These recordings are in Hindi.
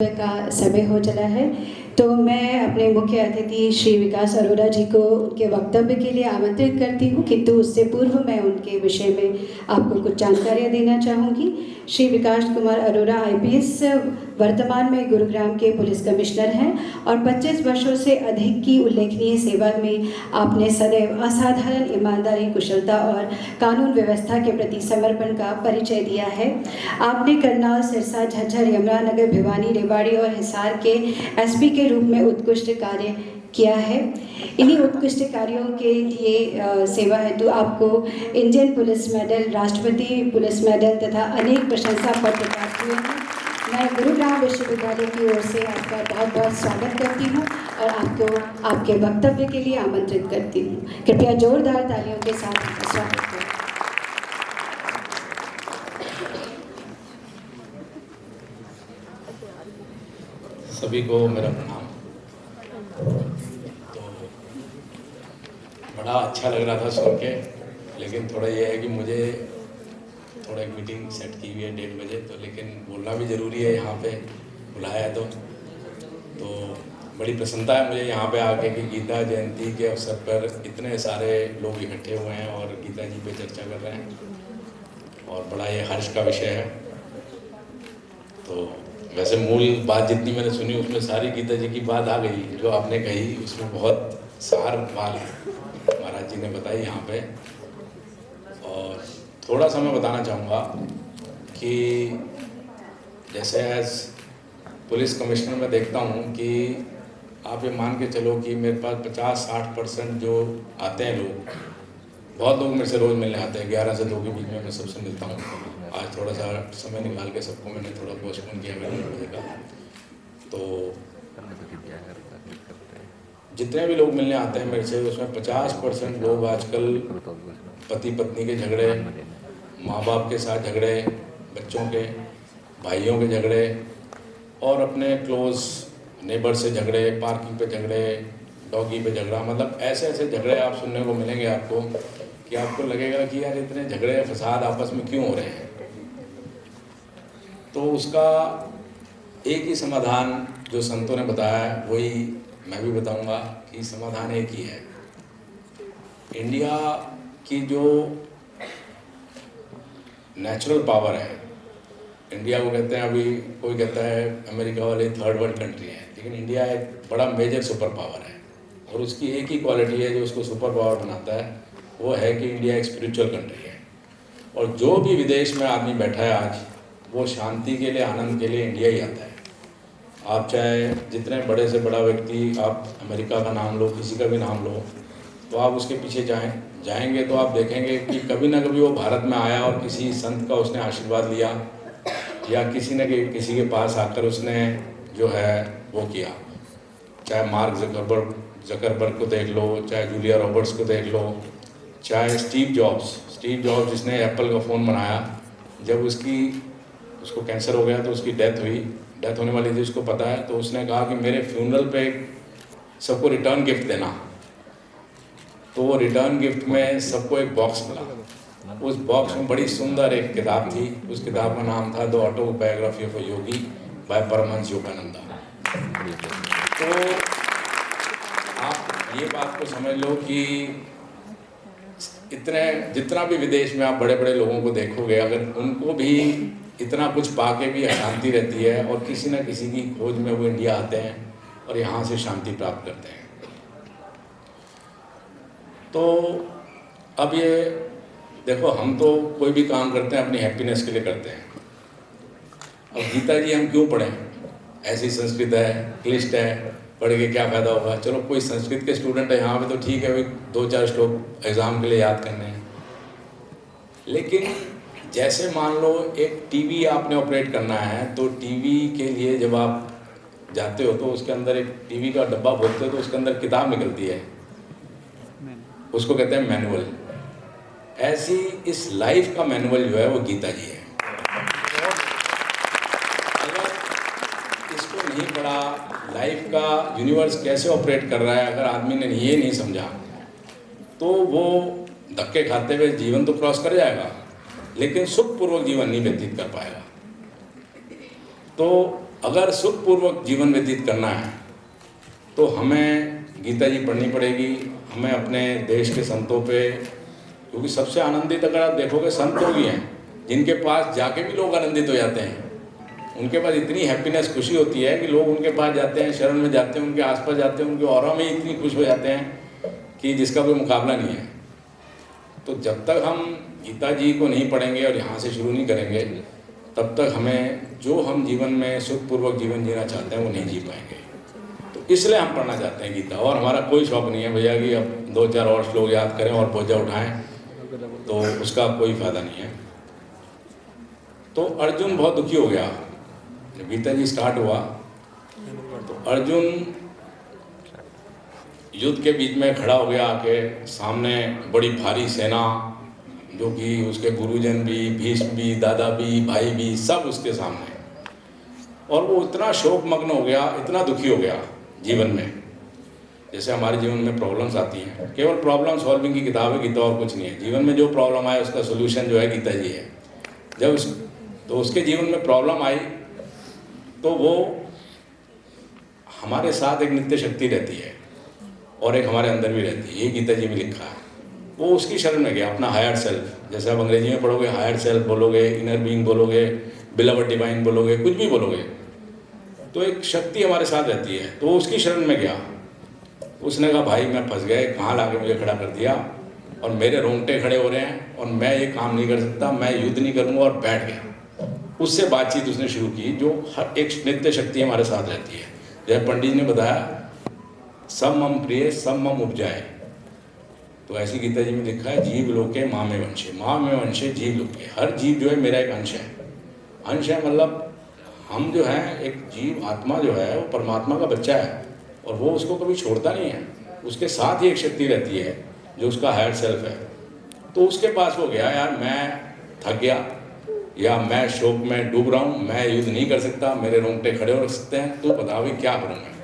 का समय हो चला है, तो मैं अपने मुख्य अतिथि श्री विकास अरोड़ा जी को उनके वक्तव्य के लिए आमंत्रित करती हूँ, किंतु उससे पूर्व मैं उनके विषय में आपको कुछ जानकारियाँ देना चाहूँगी। श्री विकास कुमार अरोड़ा आईपीएस वर्तमान में गुरुग्राम के पुलिस कमिश्नर हैं और 25 वर्षों से अधिक की उल्लेखनीय सेवा में आपने सदैव असाधारण ईमानदारी, कुशलता और कानून व्यवस्था के प्रति समर्पण का परिचय दिया है। आपने करनाल, सिरसा, झज्जर, यमुनानगर, भिवानी, रेवाड़ी और हिसार के एसपी के रूप में उत्कृष्ट कार्य किया है। इन्हीं उत्कृष्ट कार्यों के लिए सेवा हेतु आपको इंडियन पुलिस मेडल, राष्ट्रपति पुलिस मेडल तथा अनेक प्रशंसा पत्र प्राप्त हुए हैं। मैं गुरुग्राम विश्वविद्यालय की ओर से आपका बहुत बहुत स्वागत करती हूँ और आपको आपके वक्तव्य के लिए आमंत्रित करती हूँ। कृपया जोरदार तालियों के साथ आपका स्वागत करें। सभी को मेरा प्रणाम। तो बड़ा अच्छा लग रहा था सुन के, लेकिन थोड़ा ये है कि मुझे थोड़ा एक मीटिंग सेट की हुई है 1:30 बजे, तो लेकिन बोलना भी ज़रूरी है, यहाँ पे बुलाया है तो बड़ी प्रसन्नता है मुझे यहाँ पे आके कि गीता जयंती के अवसर पर इतने सारे लोग इकट्ठे हुए हैं और गीता जी पे चर्चा कर रहे हैं और बड़ा ये हर्ष का विषय है। तो वैसे मूल बात जितनी मैंने सुनी उसमें सारी गीता जी की बात आ गई, जो आपने कही उसमें बहुत सार बात महाराज जी ने बताई यहाँ पे। और थोड़ा सा मैं बताना चाहूँगा कि जैसे एज पुलिस कमिश्नर मैं देखता हूँ कि आप ये मान के चलो कि मेरे पास 50-60% जो आते हैं लोग, बहुत लोग मेरे से रोज़ मिलने आते हैं। 11 से 2 के बीच में मैं सबसे मिलता हूँ। आज थोड़ा सा समय निकाल के सबको मैंने थोड़ा पोस्टपोन किया 9 बजे का। तो जितने भी लोग मिलने आते हैं मेरे से, उसमें 50% लोग आजकल पति पत्नी के झगड़े, माँ बाप के साथ झगड़े, बच्चों के, भाइयों के झगड़े और अपने क्लोज नेबर से झगड़े, पार्किंग पे झगड़े, डॉगी पे झगड़ा, मतलब ऐसे ऐसे झगड़े आप सुनने को मिलेंगे आपको कि आपको लगेगा कि यार इतने झगड़े फसाद आपस में क्यों हो रहे हैं। तो उसका एक ही समाधान जो संतों ने बताया है वही मैं भी बताऊंगा कि समाधान एक ही है। इंडिया की जो नेचुरल पावर है, इंडिया को कहते हैं, अभी कोई कहता है अमेरिका वाले 3rd वर्ल्ड कंट्री है, लेकिन इंडिया एक बड़ा मेजर सुपर पावर है और उसकी एक ही क्वालिटी है जो उसको सुपर पावर बनाता है, वो है कि इंडिया एक स्पिरिचुअल कंट्री है। और जो भी विदेश में आदमी बैठा है आज, वो शांति के लिए, आनंद के लिए इंडिया ही आता है। आप चाहे जितने बड़े से बड़ा व्यक्ति, आप अमेरिका का नाम लो, किसी का भी नाम लो, तो आप उसके पीछे जाएंगे तो आप देखेंगे कि कभी ना कभी वो भारत में आया और किसी संत का उसने आशीर्वाद लिया, या किसी न किसी के पास आकर उसने जो है वो किया। चाहे मार्क जकरबर्ग को देख लो, चाहे जूलिया रॉबर्ट्स को देख लो, चाहे स्टीव जॉब्स जिसने एप्पल का फ़ोन बनाया, जब उसको कैंसर हो गया तो उसकी डेथ होने वाली थी, उसको पता है, तो उसने कहा कि मेरे फ्यूनरल पे सबको रिटर्न गिफ्ट देना। तो वो रिटर्न गिफ्ट में सबको एक बॉक्स मिला। उस बॉक्स में बड़ी सुंदर एक किताब थी। उस किताब का नाम था the autobiography of a yogi by Paramahansa Yogananda. तो आप ये बात को समझ लो कि जितना भी विदेश में आप बड़े बड़े लोगों को देखोगे, अगर उनको भी इतना कुछ पाके भी अशांति रहती है और किसी न किसी की खोज में वो इंडिया आते हैं और यहाँ से शांति प्राप्त करते हैं। तो अब ये देखो, हम तो कोई भी काम करते हैं अपनी हैप्पीनेस के लिए करते हैं। अब गीता जी हम क्यों पढ़ें? ऐसी संस्कृत है, क्लिष्ट है, पढ़ के क्या फ़ायदा होगा। चलो कोई संस्कृत के स्टूडेंट है यहाँ पे तो ठीक है भाई, 2-4 श्लोक एग्ज़ाम के लिए याद करने हैं। लेकिन जैसे मान लो एक टीवी आपने ऑपरेट करना है, तो टीवी के लिए जब आप जाते हो तो उसके अंदर एक टीवी का डब्बा खोलते हो तो उसके अंदर किताब निकलती है, उसको कहते हैं मैनुअल। ऐसी इस लाइफ का मैनुअल जो है वो गीता जी है। अगर इसको नहीं पढ़ा, लाइफ का यूनिवर्स कैसे ऑपरेट कर रहा है, अगर आदमी ने ये नहीं समझा, तो वो धक्के खाते हुए जीवन तो क्रॉस कर जाएगा, लेकिन सुखपूर्वक जीवन नहीं व्यतीत कर पाएगा। तो अगर सुखपूर्वक जीवन व्यतीत करना है तो हमें गीता जी पढ़नी पड़ेगी, हमें अपने देश के संतों पे, क्योंकि सबसे आनंदित अगर आप देखोगे संत लोग ही हैं जिनके पास जाके भी लोग आनंदित हो जाते हैं। उनके पास इतनी हैप्पीनेस, खुशी होती है कि लोग उनके पास जाते हैं, शरण में जाते हैं, उनके आसपास जाते हैं, उनके ऑरा में इतनी खुश हो जाते हैं कि जिसका कोई मुकाबला नहीं है। तो जब तक हम गीता जी को नहीं पढ़ेंगे और यहाँ से शुरू नहीं करेंगे, तब तक हमें जो हम जीवन में सुखपूर्वक जीवन जीना चाहते हैं वो नहीं जी पाएंगे। तो इसलिए हम पढ़ना चाहते हैं गीता, और हमारा कोई शौक नहीं है भैया कि अब 2-4 और श्लोक याद करें और बोझा उठाएं, तो उसका कोई फायदा नहीं है। तो अर्जुन बहुत दुखी हो गया जब गीता जी स्टार्ट हुआ। तो अर्जुन युद्ध के बीच में खड़ा हो गया आके, सामने बड़ी भारी सेना, जो कि उसके गुरुजन भी, भीष्म भी, दादा भी, भाई भी, सब उसके सामने। और वो इतना शोकमग्न हो गया, इतना दुखी हो गया जीवन में। जैसे हमारे जीवन में प्रॉब्लम्स आती हैं, केवल प्रॉब्लम सॉल्विंग की किताब है गीता, और कुछ नहीं है। जीवन में जो प्रॉब्लम आए उसका सोल्यूशन जो है गीता जी है। तो उसके जीवन में प्रॉब्लम आई तो वो हमारे साथ एक नित्य शक्ति रहती है और एक हमारे अंदर भी रहती है, ये गीता जी में लिखा है। वो उसकी शरण में गया, अपना हायर सेल्फ। जैसे आप अंग्रेजी में पढ़ोगे हायर सेल्फ बोलोगे, इनर बीइंग बोलोगे, बिलवड डिवाइन बोलोगे, कुछ भी बोलोगे, तो एक शक्ति हमारे साथ रहती है। तो उसकी शरण में गया। उसने कहा भाई मैं फंस गया, कहाँ लाके मुझे खड़ा कर दिया और मेरे रोंगटे खड़े हो रहे हैं और मैं ये काम नहीं कर सकता, मैं युद्ध नहीं करूँगा, और बैठ गया। उससे बातचीत उसने शुरू की, जो हर एक नित्य शक्ति हमारे साथ रहती है। जैसे पंडित ने बताया, सब मम प्रिय सब मम उपजाए, तो ऐसी गीता जी में लिखा है, जीव लोके माँ में वंशे, माँ में वंशे जीव लोके। हर जीव जो है मेरा एक अंश है। अंश है मतलब हम जो हैं, एक जीव आत्मा जो है वो परमात्मा का बच्चा है, और वो उसको कभी छोड़ता नहीं है। उसके साथ ही एक शक्ति रहती है जो उसका हायर सेल्फ है। तो उसके पास वो गया, यार मैं थक गया, या मैं शोक में डूब रहा हूँ, मैं युद्ध नहीं कर सकता, मेरे रोंगटे खड़े हो सकते हैं, तो बता भाई क्या करूँ मैं।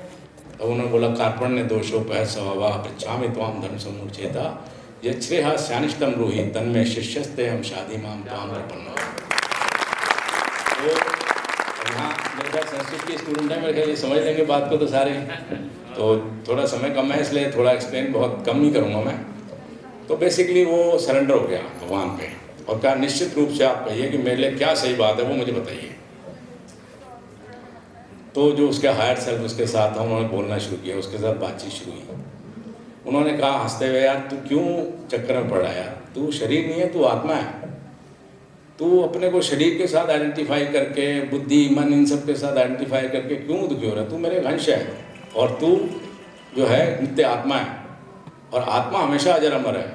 तो उन्होंने बोला, कार्पण्य दोषोपह स्वभावा पृच्छामि त्वाम धर्म समुच्चेता यच्छ्रेहा स्यानिष्टम रूहि तन्मे शिष्यस्ते हम शादी माम त्वाम प्रपन्नो। तो यहाँ मेरे ख्याल संस्कृत के स्टूडेंट है, मेरे ख्याल ये समझ लेंगे बात को तो सारे। तो थोड़ा समय कम है इसलिए थोड़ा एक्सप्लेन बहुत कम ही करूँगा मैं। तो बेसिकली वो सरेंडर हो गया भगवान पे और कहा निश्चित रूप से आप कहिए कि मेरे लिए क्या सही बात है वो मुझे बताइए। तो जो उसके हायर सेल्फ उसके साथ था, उन्होंने बोलना शुरू किया, उसके साथ बातचीत शुरू हुई। उन्होंने कहा हंसते हुए, यार तू क्यों चक्कर में पड़ रहा है यार, तू शरीर नहीं है, तू आत्मा है। तू अपने को शरीर के साथ आइडेंटिफाई करके, बुद्धि मन इन सब के साथ आइडेंटिफाई करके क्यों दुखी हो रहा है। तू मेरे अंश है और तू जो है नित्य आत्मा है, और आत्मा हमेशा अजर अमर है।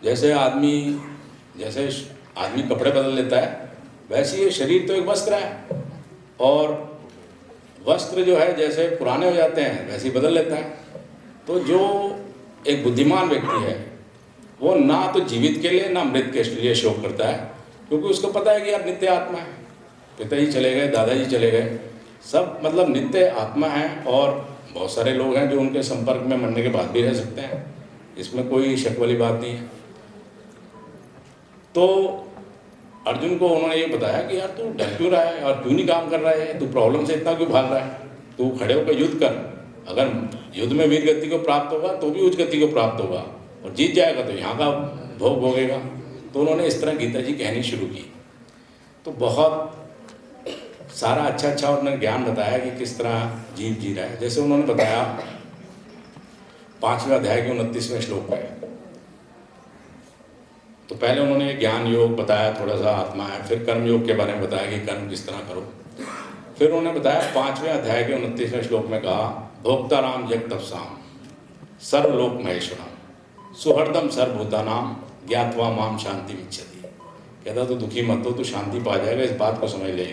जैसे आदमी कपड़े बदल लेता है, वैसे ये शरीर तो एक वस्त्र है, और वस्त्र जो है जैसे पुराने हो जाते हैं वैसे ही बदल लेता है। तो जो एक बुद्धिमान व्यक्ति है वो ना तो जीवित के लिए ना मृत के लिए शोक करता है, क्योंकि उसको पता है कि यार नित्य आत्मा है। पिताजी चले गए, दादाजी चले गए, सब मतलब नित्य आत्मा है। और बहुत सारे लोग हैं जो उनके संपर्क में मरने के बाद भी रह सकते हैं, इसमें कोई शक वाली बात नहीं है। तो अर्जुन को उन्होंने ये बताया कि यार तू डर क्यों रहा है और क्यों नहीं काम कर रहा है, तू प्रॉब्लम से इतना क्यों भाग रहा है, तू खड़े होकर युद्ध कर। अगर युद्ध में वीर गति को प्राप्त होगा तो भी उच्च गति को प्राप्त होगा, और जीत जाएगा तो यहाँ का भोग भोगेगा। तो उन्होंने इस तरह गीता जी कहनी शुरू की। तो बहुत सारा अच्छा उन्होंने ज्ञान बताया कि किस तरह जीव जी रहा है। जैसे उन्होंने बताया 5वें अध्याय के 29वें श्लोक में, तो पहले उन्होंने ज्ञान योग बताया, थोड़ा सा आत्मा है, फिर कर्म योग के बारे में बताया कि कर्म किस तरह करो। फिर उन्होंने बताया 5वें अध्याय के 29वें श्लोक में कहा, भोक्ताराम जगतपसाम सर्वलोक महेश्वरम सुहृदम सर्वभूतानाम ज्ञात्वा माम शांति मिच्छति। कहता तो दुखी मत हो, तो शांति पा जाएगा, इस बात को समझ ले।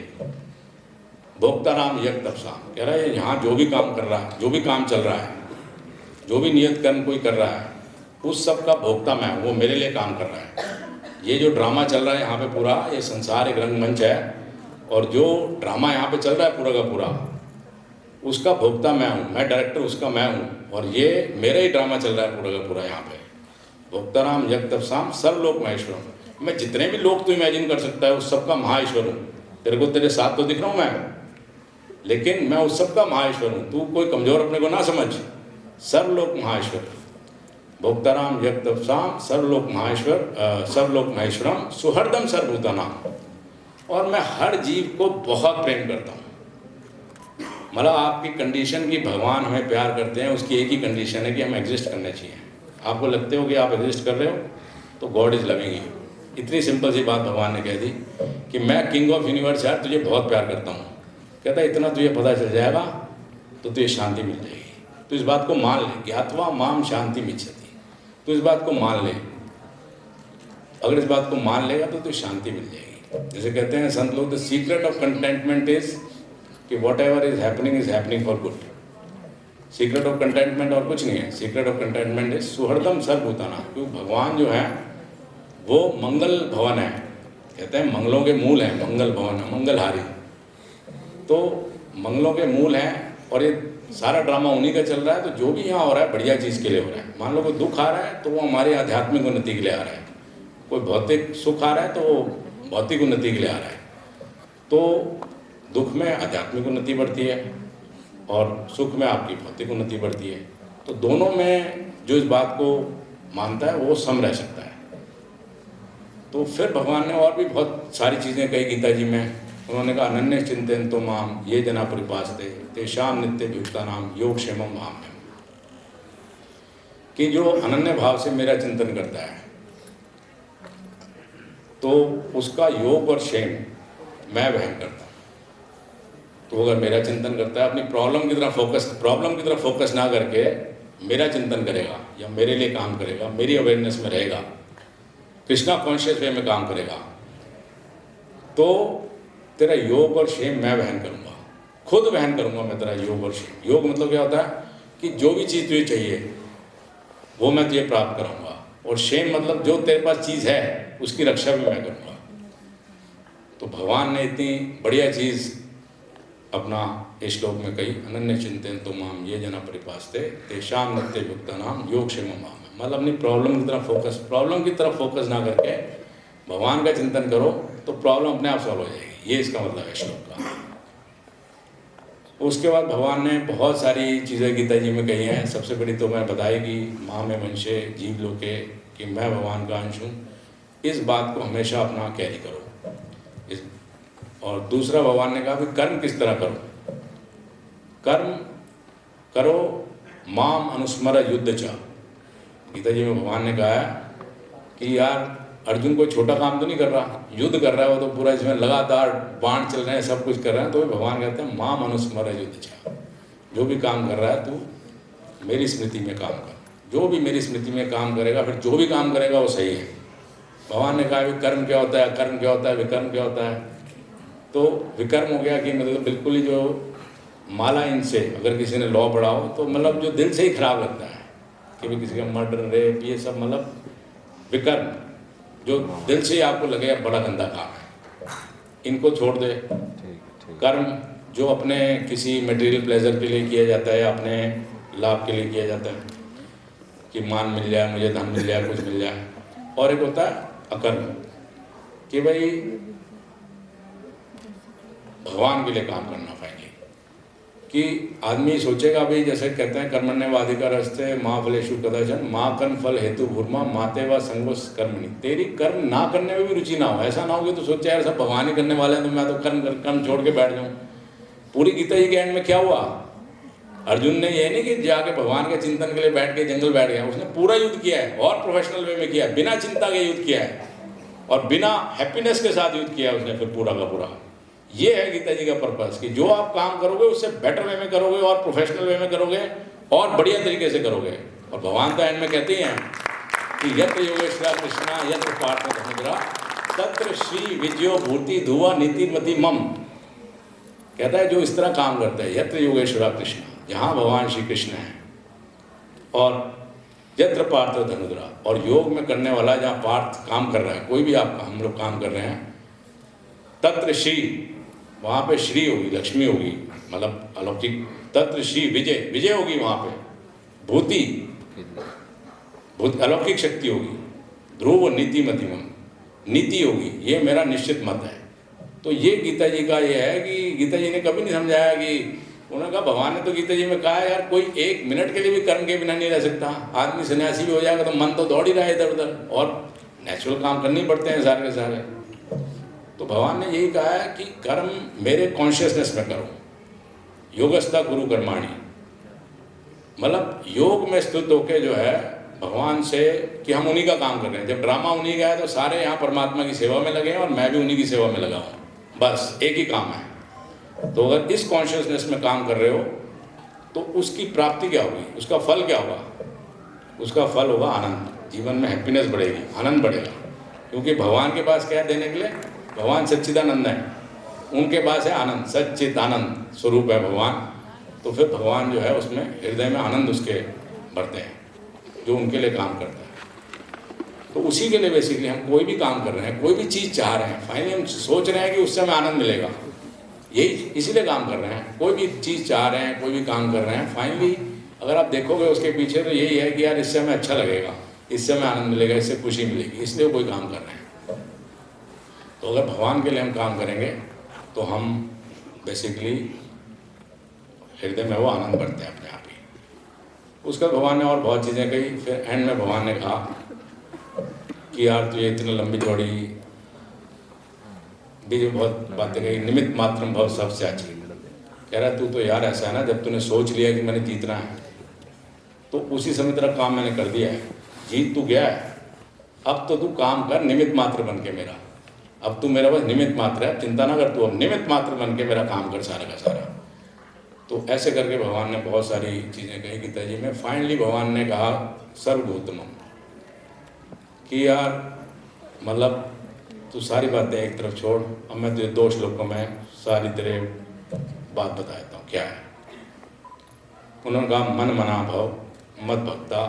भोक्ताराम जगतपसाम कह रहा है यहाँ जो भी काम कर रहा है, जो भी काम चल रहा है, जो भी नियत कर्म कोई कर रहा है, उस सब का भोक्ता मैं हूँ, वो मेरे लिए काम कर रहा है। ये जो ड्रामा चल रहा है यहाँ पे पूरा, ये संसार एक रंगमंच है, और जो ड्रामा यहाँ पे चल रहा है पूरा का पूरा, उसका भोक्ता मैं हूँ, मैं डायरेक्टर उसका मैं हूँ, और ये मेरा ही ड्रामा चल रहा है पूरा का पूरा यहाँ पे। भोक्ताराम जगतपसाम सर्वलोक महेश्वरम, मैं जितने भी लोग तू इमेजिन कर सकता है उस सबका महाईश्वर हूँ। तेरे को तेरे साथ तो दिख रहा हूँ मैं, लेकिन मैं उस सबका महाईश्वर हूँ, तू कोई कमज़ोर अपने को ना समझ। सर्वलोक महाईश्वर, भोक्ताराम जगतपसाम सर्वलोक महाईश्वर, सर्वलोक महेश्वरम सुहृदम सर्वभूतानाम। और मैं हर जीव को बहुत प्रेम करता हूँ। मतलब आपकी कंडीशन की भगवान हमें प्यार करते हैं, उसकी एक ही कंडीशन है कि हम एग्जिस्ट करने चाहिए। आपको लगते हो कि आप एग्जिस्ट कर रहे हो तो गॉड इज़ लविंग यू। इतनी सिंपल सी बात भगवान ने कह दी कि मैं किंग ऑफ यूनिवर्स यार तुझे बहुत प्यार करता हूँ। कहता है इतना तुझे पता चल जाएगा तो तुझे शांति मिल जाएगी। तो इस बात को मान ले, ज्ञात्वा माम शांति मिच्छति। तो इस बात को मान ले, अगर इस बात को मान लेगा तो तुझे शांति मिल जाएगी। जैसे कहते हैं संत लोग, the secret of contentment is कि whatever is happening for good. Secret of contentment और कुछ नहीं है। सीक्रेट ऑफ कंटेंटमेंट इज सुहृदम सर्वभूतानां। क्योंकि भगवान जो है वो मंगल भवन है, कहते हैं मंगलों के मूल हैं, मंगल भवन है, मंगलहारी। तो मंगलों के मूल हैं और ये सारा ड्रामा उन्हीं का चल रहा है। तो जो भी यहाँ हो रहा है बढ़िया चीज़ के लिए हो रहा है। मान लो कोई दुख आ रहा है तो वो हमारे आध्यात्मिक उन्नति के लिए आ रहा है, कोई भौतिक सुख आ रहा है तो वो भौतिक उन्नति के लिए आ रहा है। तो दुख में आध्यात्मिक उन्नति बढ़ती है और सुख में आपकी भौतिक उन्नति बढ़ती है। तो दोनों में जो इस बात को मानता है वो सम रह सकता है। तो फिर भगवान ने और भी बहुत सारी चीज़ें कही गीता जी में। उन्होंने कहा अनन्य चिंतन तो माम ये जना परिपासते तेषाम नित्य भुक्ता नाम योगक्षेमम महाम्यम। कि जो अनन्य भाव से मेरा चिंतन करता है तो उसका योग और क्षेम मैं वहन करता हूँ। तो अगर मेरा चिंतन करता है, अपनी प्रॉब्लम की तरफ फोकस ना करके मेरा चिंतन करेगा या मेरे लिए काम करेगा, मेरी अवेयरनेस में रहेगा, कृष्णा कॉन्शियस वे में काम करेगा, तो तेरा योग और क्षेम मैं वहन करूँगा, खुद वहन करूँगा मैं तेरा योग और क्षेम। योग मतलब क्या होता है कि जो भी चीज़ तुझे चाहिए वो मैं तुझे प्राप्त कराऊँगा। और क्षेम मतलब जो तेरे पास चीज़ है उसकी रक्षा भी मैं करूँगा। तो भगवान ने इतनी बढ़िया चीज़ अपना इस श्लोक में कही, अनन्य चिंतन तो माम ये जना परिपासते तेषाम नित्य भुक्ता नाम योगक्षेमम महाम्यम। मतलब अपनी प्रॉब्लम की तरफ फोकस ना करके भगवान का चिंतन करो तो प्रॉब्लम अपने आप सॉल्व हो जाएगी। ये इसका मतलब है श्लोक का। उसके बाद भगवान ने बहुत सारी चीज़ें गीता जी में कही हैं। सबसे बड़ी तो मैं बताई कि माँ में वंशे जीव लोके, कि मैं भगवान का अंश हूँ। इस बात को हमेशा अपना कैरी करो। और दूसरा भगवान ने कहा कि कर्म किस तरह करो, कर्म करो माम अनुस्मर युद्ध चा। गीता जी में भगवान ने कहा है कि यार अर्जुन कोई छोटा काम तो नहीं कर रहा, युद्ध कर रहा है वो तो पूरा इसमें लगातार बाण चल रहे हैं, सब कुछ कर रहे हैं। तो भगवान कहते हैं माम अनुस्मर युद्ध चा। जो भी काम कर रहा है तू मेरी स्मृति में काम कर। जो भी मेरी स्मृति में काम करेगा, फिर जो भी काम करेगा वो सही है। भगवान ने कहा विकर्म क्या होता है, कर्म क्या होता है, विकर्म क्या होता है। तो विकर्म हो गया कि मतलब बिल्कुल ही जो माला इनसे अगर किसी ने लॉ पढ़ा हो तो मतलब जो दिल से ही खराब लगता है कि भी किसी का मर्डर, रेप, ये सब मतलब विकर्म, जो दिल से ही आपको लगे बड़ा गंदा काम है, इनको छोड़ दे। कर्म जो अपने किसी मटेरियल प्लेजर के लिए किया जाता है, अपने लाभ के लिए किया जाता है कि मान मिल जाए, मुझे धन मिल जाए, कुछ मिल जाए। और एक होता है अकर्म कि भाई भगवान के लिए काम करना फाइनली। कि आदमी सोचेगा भाई, जैसे कहते हैं कर्मण्यवाधिकारस्ते माँ फलेषु कदाचन माँ कर्म फल हेतु भूर्मा माते व संगो कर्मणि। तेरी कर्म ना करने में भी रुचि ना हो। ऐसा ना हो कि तो सोचे यार सब भगवान ही करने वाले हैं तो मैं तो कर्म छोड़ के बैठ जाऊँ। पूरी गीता जी के एंड में क्या हुआ, अर्जुन ने ये नहीं कि जाके भगवान के चिंतन के लिए बैठ के जंगल बैठ गया, उसने पूरा युद्ध किया है और प्रोफेशनल वे में किया है, बिना चिंता के युद्ध किया है और बिना हैप्पीनेस के साथ युद्ध किया है उसने फिर पूरा का पूरा। ये है गीता जी का पर्पस कि जो आप काम करोगे उससे बेटर वे में करोगे और प्रोफेशनल वे में करोगे और बढ़िया तरीके से करोगे। और भगवान तो एंड में कहते हैं कि यत्र योगेश्वर कृष्णा यत्र पार्थ धनुद्रा तत्र श्री विजयो भूति धुआ नीतिमति मम। कहता है जो इस तरह काम करता है, यत्र योगेश्वर कृष्ण, जहाँ भगवान श्री कृष्ण है, और यत्र पार्थ धनुद्रा, और योग में करने वाला जहाँ पार्थ काम कर रहा है, कोई भी आपका हम लोग काम कर रहे हैं, तत्र श्री, वहाँ पे श्री होगी, लक्ष्मी होगी, मतलब अलौकिक। तत्र श्री विजय, विजय होगी वहाँ पे, भूति अलौकिक शक्ति होगी, ध्रुव नीतिमतिमम, नीति होगी। ये मेरा निश्चित मत है तो ये गीता जी का ये है कि गीता जी ने कभी नहीं समझाया कि, उन्होंने कहा भगवान ने तो गीता जी में कहा है यार कोई एक मिनट के लिए भी कर्म के बिना नहीं रह सकता। आदमी सन्यासी भी हो जाएगा तो मन तो दौड़ ही रहा है इधर उधर, और नेचुरल काम करने ही पड़ते हैं सारे के सारे। तो भगवान ने यही कहा है कि कर्म मेरे कॉन्शियसनेस में करो, योगस्था गुरु कर्माणी, मतलब योग में स्थित होके जो है भगवान से कि हम उन्हीं का काम कर रहे हैं। जब ड्रामा उन्हीं का है तो सारे यहाँ परमात्मा की सेवा में लगे हैं और मैं भी उन्हीं की सेवा में लगा हूँ, बस एक ही काम है। तो अगर इस कॉन्शियसनेस में काम कर रहे हो तो उसकी प्राप्ति क्या होगी, उसका फल क्या होगा? उसका फल होगा आनंद, जीवन में हैप्पीनेस बढ़ेगी, आनंद बढ़ेगा। क्योंकि भगवान के पास क्या है देने के लिए? भगवान सच्चिदानंद है, उनके पास है आनंद, सच्चिदानंद स्वरूप है भगवान। तो फिर भगवान जो है उसमें हृदय में आनंद उसके भरते हैं जो उनके लिए काम करता है। तो उसी के लिए बेसिकली हम कोई भी काम कर रहे हैं, कोई भी चीज़ चाह रहे हैं, फाइनली हम सोच रहे हैं कि उससे हमें आनंद मिलेगा, यही इसीलिए काम कर रहे हैं। कोई भी चीज़ चाह रहे हैं, कोई भी काम कर रहे हैं, फाइनली अगर आप देखोगे उसके पीछे तो यही है कि यार इससे हमें अच्छा लगेगा, इससे हमें आनंद मिलेगा, इससे खुशी मिलेगी, इसलिए कोई काम कर रहे हैं। तो अगर भगवान के लिए हम काम करेंगे तो हम बेसिकली हृदय में वो आनंद बढ़ते हैं अपने आप ही। उसका भगवान ने और बहुत चीज़ें कही। फिर एंड में भगवान ने कहा कि यार तुझे इतनी लंबी चौड़ी भी जो बहुत बातें कही, निमित्त मात्र भव सबसे अच्छी। कह रहा तू तो यार ऐसा है ना, जब तूने सोच लिया कि मैंने जीतना है तो उसी समय तेरा काम मैंने कर दिया है, जीत तू गया है, अब तो तू काम कर निमित्त मात्र बन के मेरा, अब तू मेरा बस निमित्त मात्र है, चिंता ना कर, तू अब निमित्त मात्र बन के मेरा काम कर सारा का सारा। तो ऐसे करके भगवान ने बहुत सारी चीज़ें कही गीता जी में। फाइनली भगवान ने कहा सर्वभूतमम, कि यार मतलब तू सारी बातें एक तरफ छोड़, अब मैं तुझे 2 श्लोकों में सारी तेरे बात बता देता हूँ क्या है। उन्होंने कहा मन मना भव मद भक्ता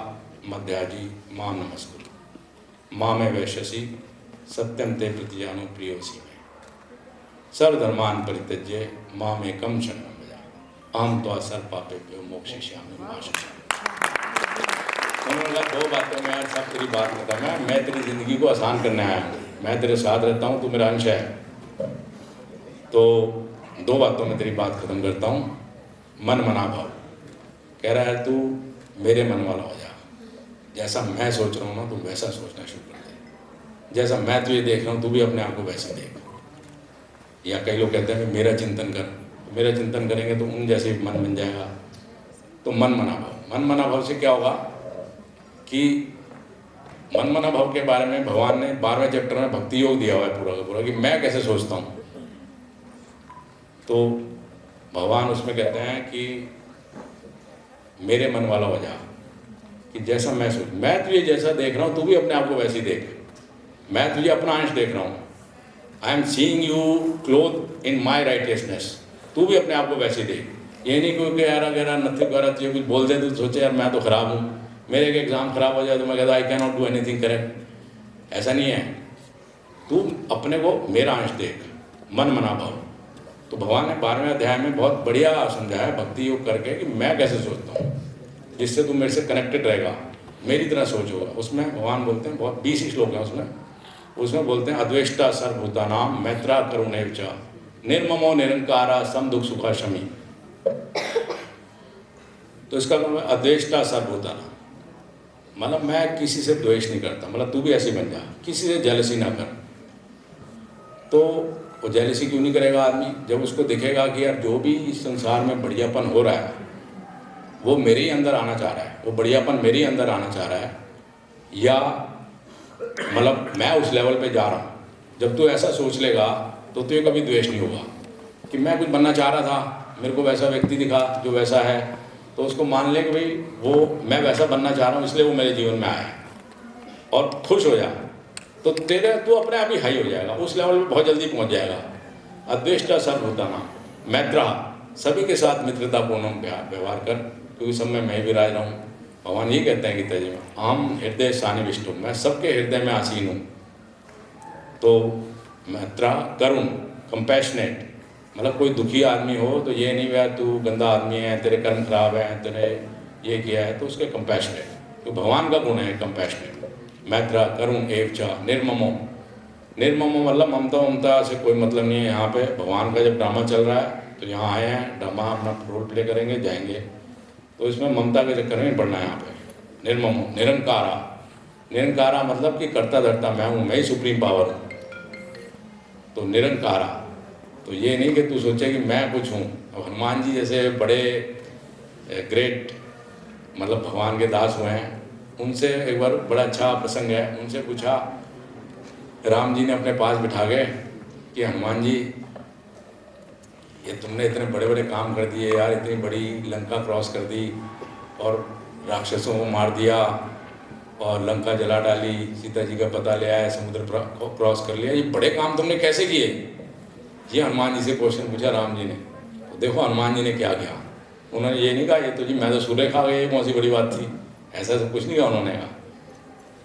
मध्याजी मां नमस्कुरु माँ में वैश्यसी सत्यम ते प्रतिजानो प्रियोसी में सर्वधर्मान परित्यज्य मां में कम शरणं भज अहम तो सर्व पापेभ्यो मोक्षयिष्यामि मा शुचः। उन्होंने कहा 2 बातों में यार सब तेरी बात खत्म है, मैं तेरी ज़िंदगी को आसान करने आया हूँ, मैं तेरे साथ रहता हूँ, तू मेरा अंश है, तो 2 बातों में तेरी बात खत्म करता हूँ। मन मना भाव, कह रहा है तू मेरे मन वाला हो जा, जैसा मैं सोच रहा हूँ ना तू वैसा सोचना शुरू कर दे, जैसा मैं तुझे देख रहा हूँ तू भी अपने आप को वैसे देख। या कई लोग कहते हैं कि मेरा चिंतन कर, मेरा चिंतन करेंगे तो उन जैसे मन बन जाएगा। तो मन मना भाव, मन मना भाव से क्या होगा कि मन मना भाव के बारे में भगवान ने 12वें चैप्टर में भक्ति योग दिया हुआ है पूरा का पूरा, कि मैं कैसे सोचता हूँ। तो भगवान उसमें कहते हैं कि मेरे मन वाला हो जा, कि जैसा मैं सोच, मैं तुझे जैसा देख रहा हूँ तू भी अपने आप को वैसे ही देख, मैं तुझे अपना अंश देख रहा हूँ, I am seeing you cloth in my righteousness, तू भी अपने आप को वैसे ही देख। ये नहीं क्योंकि यार अगर नथिंग कर तुझे कुछ बोल दे तो सोचे यार मैं तो खराब हूँ, मेरे एक एग्ज़ाम खराब हो जाए तो मैं कहता I can not do anything correct, ऐसा नहीं है। तू अपने को मेरा अंश देख, मन मना भाव। तो भगवान ने 12वें अध्याय में बहुत बढ़िया समझाया भक्ति योग करके कि मैं कैसे सोचता हूँ, जिससे तू मेरे से कनेक्टेड रहेगा, मेरी तरह सोच होगा। उसमें भगवान बोलते हैं, बहुत 20 श्लोक हैं उसमें बोलते हैं अद्वेष्टा सर्वभूतानां मैत्रा करुणैव च निर्ममो निरंकारा सम दुख सुखा शमी। तो इसका मतलब अद्वेष्टा सर्वभूतानां, मतलब मैं किसी से द्वेष नहीं करता, मतलब तू भी ऐसे बन जा, किसी से जेलसी ना कर। तो वो जेलसी क्यों नहीं करेगा आदमी, जब उसको दिखेगा कि यार जो भी इस संसार में बढ़ियापन हो रहा है वो मेरे ही अंदर आना चाह रहा है, वो बढ़ियापन मेरे ही अंदर आना चाह रहा है, या मतलब मैं उस लेवल पे जा रहा हूँ। जब तू ऐसा सोच लेगा तो तुझे कभी द्वेष नहीं होगा कि मैं कुछ बनना चाह रहा था, मेरे को वैसा व्यक्ति दिखा जो वैसा है, तो उसको मान ले कि भाई वो मैं वैसा बनना चाह रहा हूँ इसलिए वो मेरे जीवन में आया है, और खुश हो जा, तो तू अपने आप ही हाई हो जाएगा, उस लेवल पे बहुत जल्दी पहुँच जाएगा। अद्वेष्टा सर्वभूतानां मैत्रा, सभी के साथ मित्रतापूर्ण व्यवहार कर, क्योंकि सब में मैं भी राज रहा हूँ। भगवान ये कहते हैं गीता जी में अहम हृदय सानिविष्टो, मैं सबके हृदय में आसीन हूँ। तो मैत्रा करुण, कंपैशनेट, मतलब कोई दुखी आदमी हो तो ये नहीं यार तू गंदा आदमी है, तेरे कर्म खराब हैं, तेरे ये किया है, तो उसके कंपैशनेट, तो भगवान का गुण है कंपैशनेट। मैत्रा करुण एव च निर्ममो, निर्ममो मतलब ममता ममता से कोई मतलब नहीं है यहाँ पे। भगवान का जब ड्रामा चल रहा है तो यहाँ आए हैं, ड्रामा अपना रोल प्ले करेंगे, जाएंगे। तो इसमें ममता के चक्कर में नहीं पड़ना है यहाँ पे। निर्ममो निरंकारा, निरंकारा मतलब कि करता धरता मैं हूँ, मैं ही सुप्रीम पावर हूँ। तो निरंकारा, तो ये नहीं कि तू सोचे कि मैं कुछ हूँ। अब हनुमान जी जैसे बड़े ग्रेट मतलब भगवान के दास हुए हैं, उनसे एक बार बड़ा अच्छा प्रसंग है। उनसे पूछा राम जी ने अपने पास बिठा गए कि हनुमान जी ये तुमने इतने बड़े बड़े काम कर दिए यार, इतनी बड़ी लंका क्रॉस कर दी और राक्षसों को मार दिया और लंका जला डाली, सीता जी का पता ले आया, समुद्र क्रॉस कर लिया, ये बड़े काम तुमने कैसे किए? ये हनुमान जी से क्वेश्चन पूछा राम जी ने। तो देखो हनुमान जी ने क्या किया। उन्होंने ये नहीं कहा ये तो जी मैं तो सूर्य खा गया, ये कौन सी बड़ी बात थी, ऐसा सब कुछ नहीं कहा उन्होंने। कहा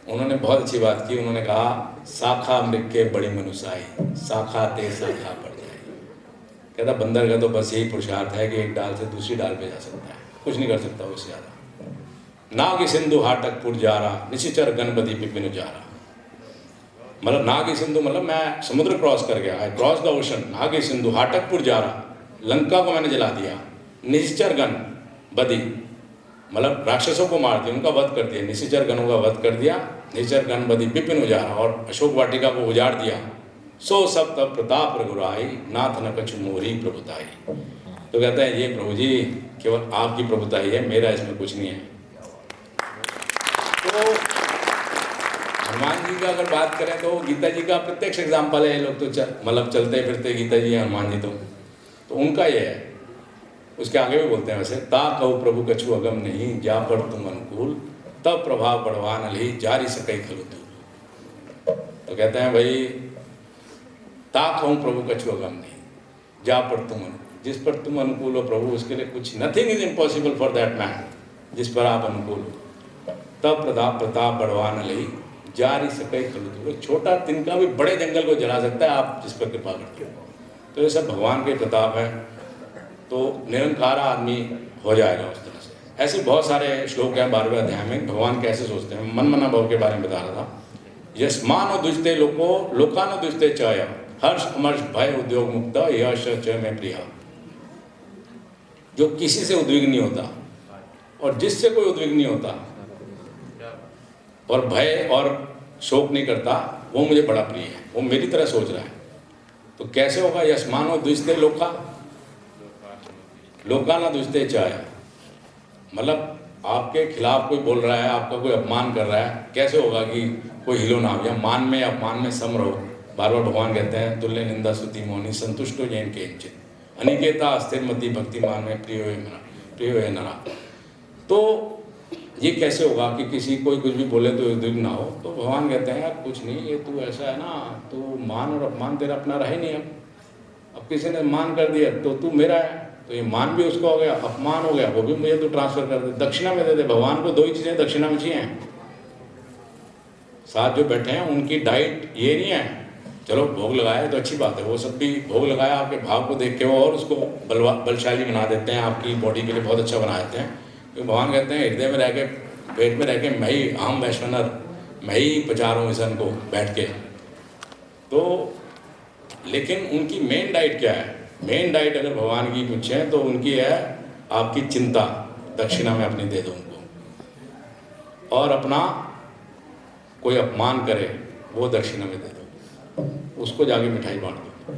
उन्होंने बहुत अच्छी बात की। उन्होंने कहा शाखा मृग के बड़ी मनुष्याई, शाखा ते शाखा पड़ जाए। कहता बंदर का तो बस यही पुरुषार्थ है कि एक डाल से दूसरी डाल पे जा सकता है, कुछ नहीं कर सकता उससे ज़्यादा। नाग सिंधु हाटक पुर जा रहा, निशिचर गणपति पिपिन जा रहा। मतलब नाग सिंधु मतलब मैं समुद्र क्रॉस कर गया, आई क्रॉस द ओशन। नाग सिंधु हाटकपुर जा रहा, लंका को मैंने जला दिया। निश्चर गण बदी मतलब राक्षसों को मार दिया, उनका वध कर दिया, निशिचर गणों का वध कर दिया। निश्चर गण बदी विपिन उजारा, और अशोक वाटिका को उजाड़ दिया। सो सब तब प्रताप रघुराई, नाथ न कछु मोरी प्रभुताई। तो कहते हैं ये प्रभु जी केवल आपकी प्रभुताई है, मेरा इसमें कुछ नहीं है। तो हनुमान जी का अगर बात करें तो गीता जी का प्रत्यक्ष एग्जाम्पल है। ये लोग तो मतलब चलते फिरते गीता जी हनुमान जी तो उनका ये है। उसके आगे भी बोलते हैं वैसे, ता कहो प्रभु कछु अगम नहीं, जा पर तुम अनुकूल, तब प्रभाव बढ़वान ली, जारी सकै खलु तू। तो कहते हैं भाई ता कहो प्रभु कछु अगम नहीं, जा पर तुम अनुकूल, जिस पर तुम अनुकूल हो प्रभु उसके लिए कुछ nothing is impossible for that man, जिस पर आप अनुकूल हो। तब प्रताप बढ़वान ली, जारी सकै खलु तू। एक छोटा तिनका भी बड़े जंगल को जला सकता है आप जिस पर कृपा करते हो। तो ये सब भगवान के प्रताप है। तो निरंकारा आदमी हो जाएगा उस तरह से। ऐसे बहुत सारे श्लोक हैं 12वें अध्याय में भगवान कैसे सोचते हैं। मन मना भाव के बारे में बता रहा था। यस्मानो दुजते लोको लोकानो दुजते चय, हर्ष अमर्ष भय उद्योग मुक्त, यश च में प्रिया। जो किसी से उद्विग्न नहीं होता और जिससे कोई उद्विग्न नहीं होता और भय और शोक नहीं करता, वो मुझे बड़ा प्रिय है, वो मेरी तरह सोच रहा है। तो कैसे होगा? यस्मानो दुजते लोका, लोका ना दुजते चाय। मतलब आपके खिलाफ कोई बोल रहा है, आपका कोई अपमान कर रहा है, कैसे होगा कि कोई हिलो ना हो, या मान में अपमान में सम रहो। बार बार भगवान कहते हैं तुल्य निंदा स्तुति मोहनी, संतुष्टो जैन के इंचित, अनिकेता अस्थिर मति भक्तिमान में प्रिय है नरा। तो ये कैसे होगा कि किसी कोई कुछ भी बोले तो उद्विग्न ना हो? तो भगवान कहते हैं यार कुछ नहीं, ये तू ऐसा है ना, तू मान और अपमान तेरा अपना रहे नहीं। अब किसी ने मान कर दिया तो तू मेरा है, तो ये मान भी उसका हो गया, अपमान हो गया, वो भी मुझे तो ट्रांसफर कर दे, दक्षिणा में दे दे। भगवान को 2 ही चीज़ें दक्षिणा में चाहिए। साथ जो बैठे हैं उनकी डाइट ये नहीं है चलो भोग लगाया तो अच्छी बात है, वो सब भी भोग लगाया आपके भाव को देख के वो और उसको बलशाली बना देते हैं, आपकी बॉडी के लिए बहुत अच्छा बना देते हैं। क्योंकि भगवान कहते हैं हृदय में रह के, पेट में रह के मैं ही अहम वैश्वनर, मैं ही पचा रहा हूँ इस अन्न को बैठ के। तो लेकिन उनकी मेन डाइट क्या है? मेन डाइट अगर भगवान की पूछें तो उनकी है आपकी चिंता दक्षिणा में अपनी दे दो उनको, और अपना कोई अपमान करे वो दक्षिणा में दे दो, उसको जाके मिठाई बांट दो।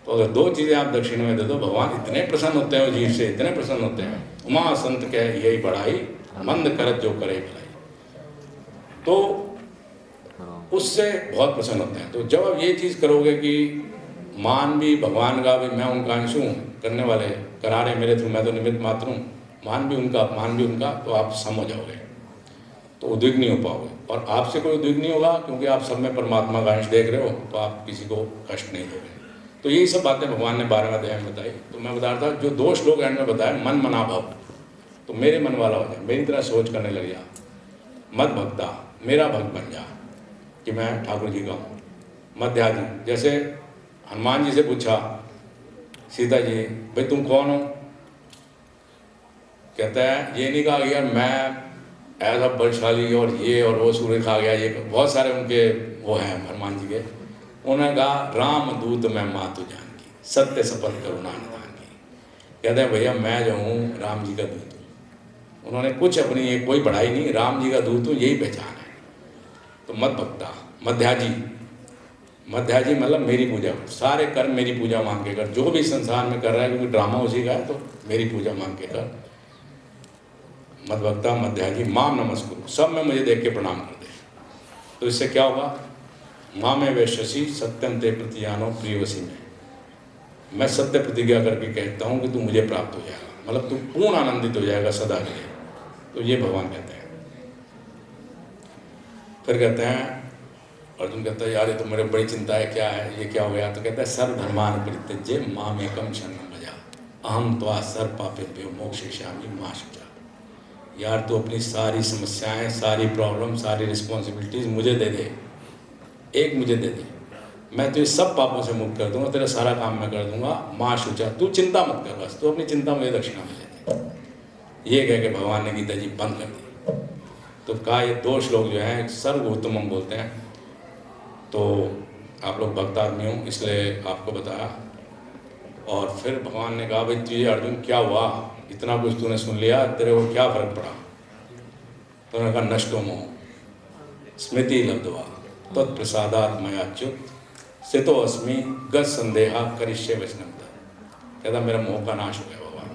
तो अगर 2 चीज़ें आप दक्षिणा में दे दो, भगवान इतने प्रसन्न होते हैं, वो जीव से इतने प्रसन्न होते हैं। उमा संत कह यही बढ़ाई, मंद करत जो करे भलाई। तो उससे बहुत प्रसन्न होते हैं। तो जब आप ये चीज़ करोगे कि मान भी भगवान का भी, मैं उनका अंश हूँ, करने वाले करा रहे मेरे थ्रू, मैं तो निमित्त मात्र हूँ, मान भी उनका अपमान भी उनका, तो आप सम हो जाओगे, तो उद्विग्न नहीं हो पाओगे। और आपसे कोई उद्विग्न नहीं होगा क्योंकि आप सब में परमात्मा का अंश देख रहे हो, तो आप किसी को कष्ट नहीं दोगे। तो यही सब बातें भगवान ने 12वें अध्याय में बताई। तो मैं बता रहा था जो 2 श्लोक एंड में बताया, मन मना भाव, तो मेरे मन वाला हो जाए, मेरी तरह सोच करने लग जा, मत भक्ता, मेरा भक्त बन जा कि मैं ठाकुर जी का हूँ। मध्याजी, जैसे हनुमान जी से पूछा सीता जी भाई तुम कौन हो? कहता है ये नहीं कहा यार मैं ऐसा बलशाली और ये और वो सूर्य खा गया, ये बहुत सारे उनके वो है हनुमान जी के, उन्होंने कहा राम दूत मैं मातु जानकी, सत्य शपथ करुणा निधान की। कहते हैं भैया मैं जो हूँ राम जी का दूत हूँ। उन्होंने कुछ अपनी ये कोई बढ़ाई नहीं, राम जी का दूत हूँ, यही पहचान है। तो मत भक्ता मध्याजी, मध्याजी मतलब मेरी पूजा, सारे कर्म मेरी पूजा मान के कर, जो भी संसार में कर रहा है, क्योंकि ड्रामा उसी का है, तो मेरी पूजा मान के कर। मत भक्ता मध्याजी माम नमस्कुरु, सब में मुझे देख के प्रणाम कर दे। तो इससे क्या होगा, माँ में वैश्यसी सत्यम ते प्रतियानो प्रियवसी में, मैं सत्य प्रतिज्ञा करके कहता हूँ कि तू मुझे प्राप्त हो जाएगा, मतलब तू पूर्ण आनंदित हो जाएगा सदा के लिए। तो ये भगवान कहते हैं। फिर कहते हैं, अर्जुन कहता है यार ये तो मेरे बड़ी चिंता है, क्या है ये, क्या हो गया? तो कहता है सर्वधर्मान परित्यज्य माम एकम शरणं व्रज अहम त्वा सर्व पापेभ्यो मोक्षयिष्यामि मा शुचा। यार तू अपनी सारी समस्याएं, सारी प्रॉब्लम, सारी रिस्पॉन्सिबिलिटीज मुझे दे दे, एक मुझे दे दे, मैं तुझे सब पापों से मुक्त कर दूंगा, तेरा सारा काम मैं कर दूंगा। माँ शुचा, तू चिंता मत कर, बस तू अपनी चिंता मुझे दक्षिणा में दे दे। ये कह के भगवान ने गीता जी बंद कर दी। तो कहा ये 2 श्लोक जो हैं सर्वोत्तमम बोलते हैं। तो आप लोग भक्त आदमी हो इसलिए आपको बताया। और फिर भगवान ने कहा भाई तुझे अर्जुन क्या हुआ, इतना कुछ तूने सुन लिया, तेरे को क्या फर्क पड़ा? तो उन्होंने कहा नष्टो मोह स्मृति लब्ध्वा तत्प्रसादात् मयाच्युत स्थितो अस्मि गत संदेहा करिष्ये वचनं। कहता मेरा मोह का नाश हो गया भगवान,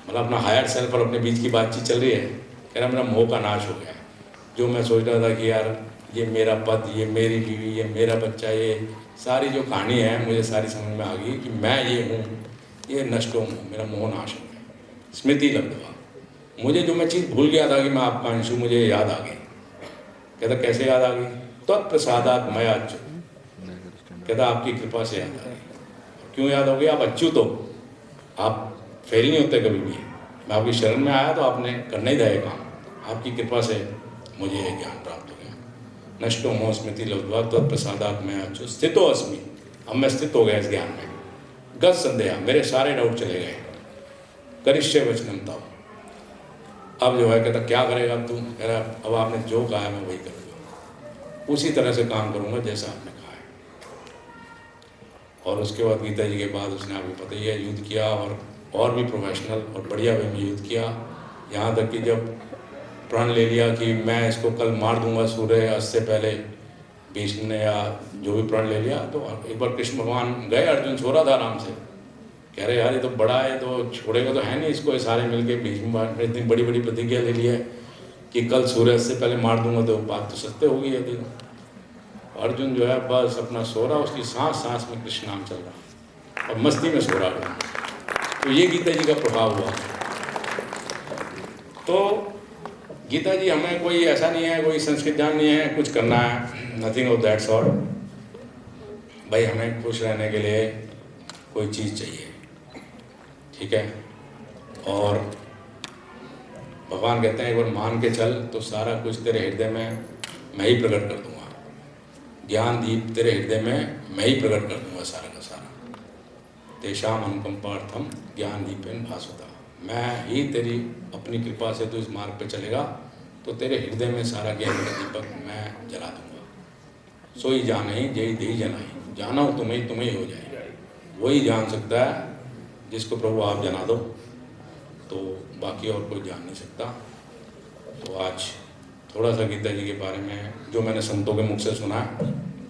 मतलब अपना हायर सेल्फ और अपने बीच की बातचीत चल रही है। कह रहा मेरा मोह का नाश हो गया। जो मैं सोच रहा था कि यार ये मेरा पद, ये मेरी बीवी, ये मेरा बच्चा, ये सारी जो कहानी है मुझे सारी समझ में आ गई कि मैं ये हूँ, ये नष्टो हूँ, मेरा मोह नाश हो गया। स्मृति लब्ध्वा, मुझे जो मैं चीज़ भूल गया था कि मैं आपका अंश हूँ, मुझे याद आ गई। कहता कैसे याद आ गई? तत्प्रसादात् मया अच्युत, कहता आपकी कृपा से याद आ गई। क्यों याद हो गई? आप अच्युत हो, आप फेल नहीं होते कभी भी। मैं आपकी शरण में आया तो आपने करना ही था ये काम, आपकी कृपा से मुझे ये ज्ञान प्राप्त हो गया। नष्टो मोह स्मृति लब्ध्वा तत्प्रसादात् मया अच्युत स्थितो अस्मि, अब मैं स्थित हो गया इस ज्ञान में। गत संदेहा, मेरे सारे डाउट चले गए। करिष्ये वचनं तव, अब जो है कहता क्या करेगा तू? कह रहा अब आपने जो कहा है मैं वही करूँगा, उसी तरह से काम करूँगा जैसा आपने कहा है। और उसके बाद गीता जी के बाद उसने आपको पता ही है युद्ध किया, और भी प्रोफेशनल और बढ़िया वे में युद्ध किया। यहाँ तक कि जब प्रण ले लिया कि मैं इसको कल मार दूंगा सूर्य अस्त से पहले, भीष्म ने या जो भी प्रण ले लिया, तो एक बार कृष्ण भगवान गए, अर्जुन सो रहा था आराम से, कह रहे यार ये तो बड़ा है, तो छोड़ेगा तो है नहीं इसको। सारे मिलके भीष्म ने इतनी बड़ी बड़ी प्रतिज्ञा ले ली है कि कल सूर्य से पहले मार दूंगा, तो बात तो सत्य होगी यदि। अर्जुन जो है बस अपना सो रहा, उसकी सांस सांस में कृष्ण नाम चल रहा और मस्ती में सो रहा। तो ये गीता जी का प्रभाव हुआ। तो गीता जी हमें कोई ऐसा नहीं है, कोई संस्कृत ज्ञान नहीं है, कुछ करना है, नथिंग ऑफ दैट सॉर्ट। भाई हमें खुश रहने के लिए कोई चीज़ चाहिए, ठीक है। और भगवान कहते हैं एक बार मान के चल तो सारा कुछ तेरे हृदय में मैं ही प्रकट कर दूंगा। ज्ञान दीप तेरे हृदय में मैं ही प्रकट कर दूंगा सारा का सारा। तेषाम अनुकंपार्थम ज्ञान दीपेन भासुता, मैं ही तेरी अपनी कृपा से तो इस मार्ग पे चलेगा तो तेरे हृदय में सारा ज्ञान का दीपक मैं जला दूंगा। सोई जाने ही जय दे जनाई, जाना हो तुम्हें तुम्हें हो जाए, वही जान सकता है जिसको प्रभु आप जना दो, तो बाकी और कोई जान नहीं सकता। तो आज थोड़ा सा गीता जी के बारे में जो मैंने संतों के मुख से सुना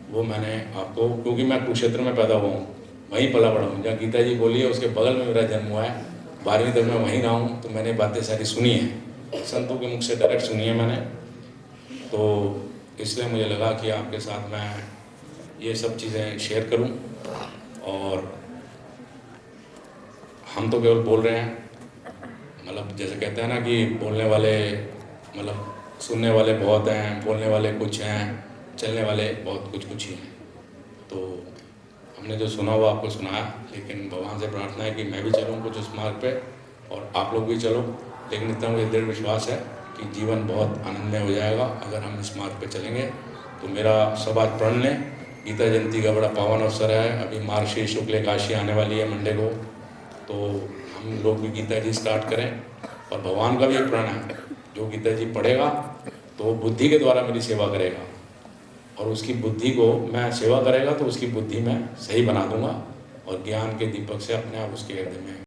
वो मैंने आपको, क्योंकि मैं कुरुक्षेत्र में पैदा हुआ हूँ, वहीं पला बड़ा हूँ, जहाँ गीता जी बोली है उसके बगल में मेरा जन्म हुआ है, 12वीं तक मैं वहीं रहा हूँ, तो मैंने बातें सारी सुनी है, संतों के मुख से डायरेक्ट सुनी है मैंने। तो इसलिए मुझे लगा कि आपके साथ मैं ये सब चीज़ें शेयर करूं। और हम तो केवल बोल रहे हैं, मतलब जैसे कहते हैं ना कि बोलने वाले मतलब सुनने वाले बहुत हैं, बोलने वाले कुछ हैं, चलने वाले बहुत कुछ ही हैं। तो हमने जो सुना वो आपको सुनाया, लेकिन भगवान से प्रार्थना है कि मैं भी चलूँ कुछ उस मार्ग पे और आप लोग भी चलो। लेकिन इतना मुझे दृढ़ विश्वास है कि जीवन बहुत आनंदमय हो जाएगा अगर हम इस मार्ग पे चलेंगे। तो मेरा सब आज प्रण लें, गीता जयंती का बड़ा पावन अवसर है, अभी मार्गशीर्ष शुक्ल एकादशी आने वाली है मंडे को, तो हम लोग भी गीता जी स्टार्ट करें। और भगवान का भी एक प्रण है, जो गीता जी पढ़ेगा तो वो बुद्धि के द्वारा मेरी सेवा करेगा, और उसकी बुद्धि को मैं सेवा करेगा तो उसकी बुद्धि मैं सही बना दूंगा और ज्ञान के दीपक से अपने आप उसके हृदय में